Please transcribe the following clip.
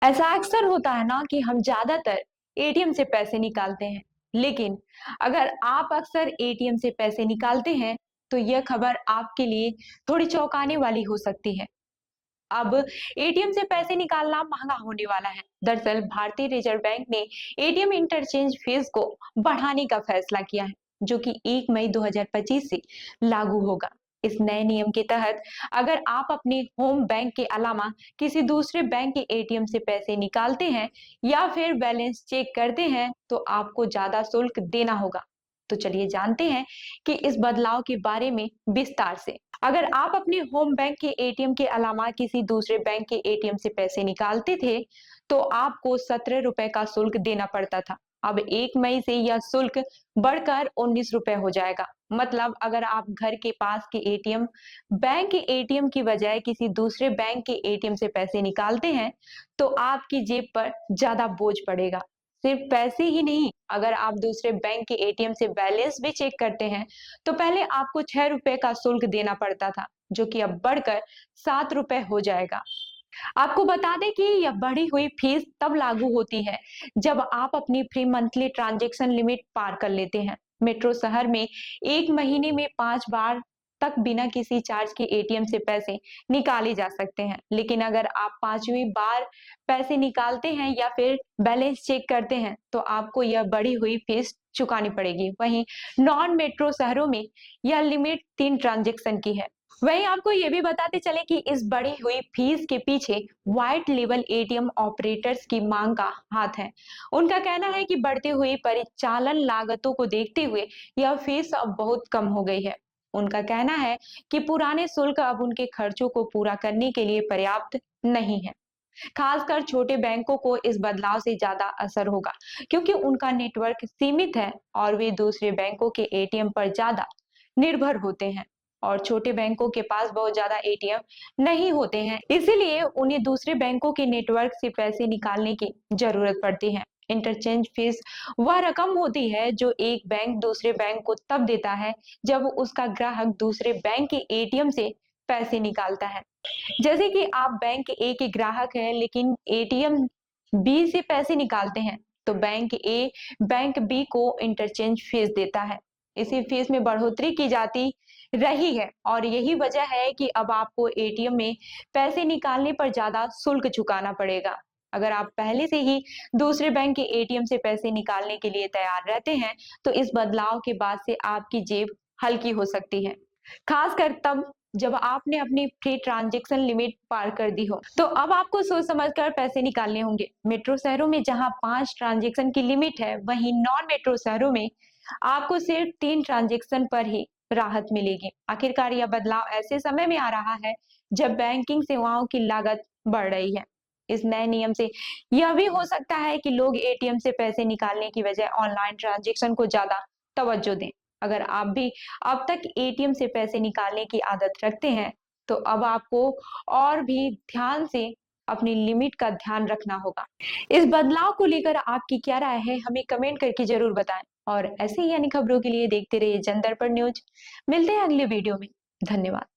ऐसा अक्सर होता है ना कि हम ज्यादातर एटीएम से पैसे निकालते हैं, लेकिन अगर आप अक्सर एटीएम से पैसे निकालते हैं, तो यह खबर आपके लिए थोड़ी चौंकाने वाली हो सकती है। अब एटीएम से पैसे निकालना महंगा होने वाला है। दरअसल भारतीय रिजर्व बैंक ने एटीएम इंटरचेंज फीस को बढ़ाने का फैसला किया है, जो कि 1 मई 2025 से लागू होगा। इस नए नियम के तहत अगर आप अपने होम बैंक के अलावा किसी दूसरे बैंक के एटीएम से पैसे निकालते हैं या फिर बैलेंस चेक करते हैं, तो आपको ज्यादा शुल्क देना होगा। तो चलिए जानते हैं कि इस बदलाव के बारे में विस्तार से। अगर आप अपने होम बैंक के एटीएम के अलावा किसी दूसरे बैंक के एटीएम से पैसे निकालते थे, तो आपको 17 रुपए का शुल्क देना पड़ता था। अब 1 मई से यह शुल्क बढ़कर 19 रुपए हो जाएगा। मतलब अगर आप घर के पास के एटीएम बैंक के एटीएम की बजाय किसी दूसरे बैंक के एटीएम से पैसे निकालते हैं, तो आपकी जेब पर ज्यादा बोझ पड़ेगा। सिर्फ पैसे ही नहीं, अगर आप दूसरे बैंक के एटीएम से बैलेंस भी चेक करते हैं, तो पहले आपको 6 रुपए का शुल्क देना पड़ता था, जो कि अब बढ़कर 7 रुपए हो जाएगा। आपको बता दें कि यह बढ़ी हुई फीस तब लागू होती है जब आप अपनी फ्री मंथली ट्रांजैक्शन लिमिट पार कर लेते हैं। मेट्रो शहर में एक महीने में 5 बार तक बिना किसी चार्ज के एटीएम से पैसे निकाले जा सकते हैं, लेकिन अगर आप 5वीं बार पैसे निकालते हैं या फिर बैलेंस चेक करते हैं, तो आपको यह बढ़ी हुई फीस चुकानी पड़ेगी। वहीं नॉन मेट्रो शहरों में यह लिमिट 3 ट्रांजैक्शन की है। वहीं आपको ये भी बताते चले कि इस बढ़ी हुई फीस के पीछे व्हाइट लेबल एटीएम ऑपरेटर्स की मांग का हाथ है। उनका कहना है कि बढ़ती हुई परिचालन लागतों को देखते हुए यह फीस अब बहुत कम हो गई है। उनका कहना है कि पुराने शुल्क अब उनके खर्चों को पूरा करने के लिए पर्याप्त नहीं है। खासकर छोटे बैंकों को इस बदलाव से ज्यादा असर होगा, क्योंकि उनका नेटवर्क सीमित है और वे दूसरे बैंकों के एटीएम पर ज्यादा निर्भर होते हैं। और छोटे बैंकों के पास बहुत ज्यादा एटीएम नहीं होते हैं, इसीलिए उन्हें दूसरे बैंकों के नेटवर्क से पैसे निकालने की जरूरत पड़ती है। इंटरचेंज फीस वह रकम होती है जो एक बैंक दूसरे बैंक को तब देता है जब उसका ग्राहक दूसरे बैंक के एटीएम से पैसे निकालता है। जैसे कि आप बैंक ए के ग्राहक हैं, लेकिन एटीएम बी से पैसे निकालते हैं, तो बैंक ए बैंक बी को इंटरचेंज फीस देता है। इसी फीस में बढ़ोतरी की जाती रही है और यही वजह है कि अब आपको एटीएम में पैसे निकालने पर ज्यादा शुल्क चुकाना पड़ेगा। अगर आप पहले से ही दूसरे बैंक के एटीएम से पैसे निकालने के लिए तैयार रहते हैं, तो इस बदलाव के बाद से आपकी जेब हल्की हो सकती है, खासकर तब जब आपने अपनी फ्री ट्रांजैक्शन लिमिट पार कर दी हो। तो अब आपको सोच समझकर पैसे निकालने होंगे। मेट्रो शहरों में जहां 5 ट्रांजैक्शन की लिमिट है, वहीं नॉन मेट्रो शहरों में आपको सिर्फ 3 ट्रांजैक्शन पर ही राहत मिलेगी। आखिरकार यह बदलाव ऐसे समय में आ रहा है जब बैंकिंग सेवाओं की लागत बढ़ रही है। इस नए नियम से यह भी हो सकता है कि लोग एटीएम से पैसे निकालने की बजाय ऑनलाइन ट्रांजैक्शन को ज्यादा तवज्जो दें। अगर आप भी अब तक एटीएम से पैसे निकालने की आदत रखते हैं, तो अब आपको और भी ध्यान से अपनी लिमिट का ध्यान रखना होगा। इस बदलाव को लेकर आपकी क्या राय है, हमें कमेंट करके जरूर बताएं। और ऐसे ही अन्य खबरों के लिए देखते रहिए जन दर्पण न्यूज। मिलते हैं अगले वीडियो में। धन्यवाद।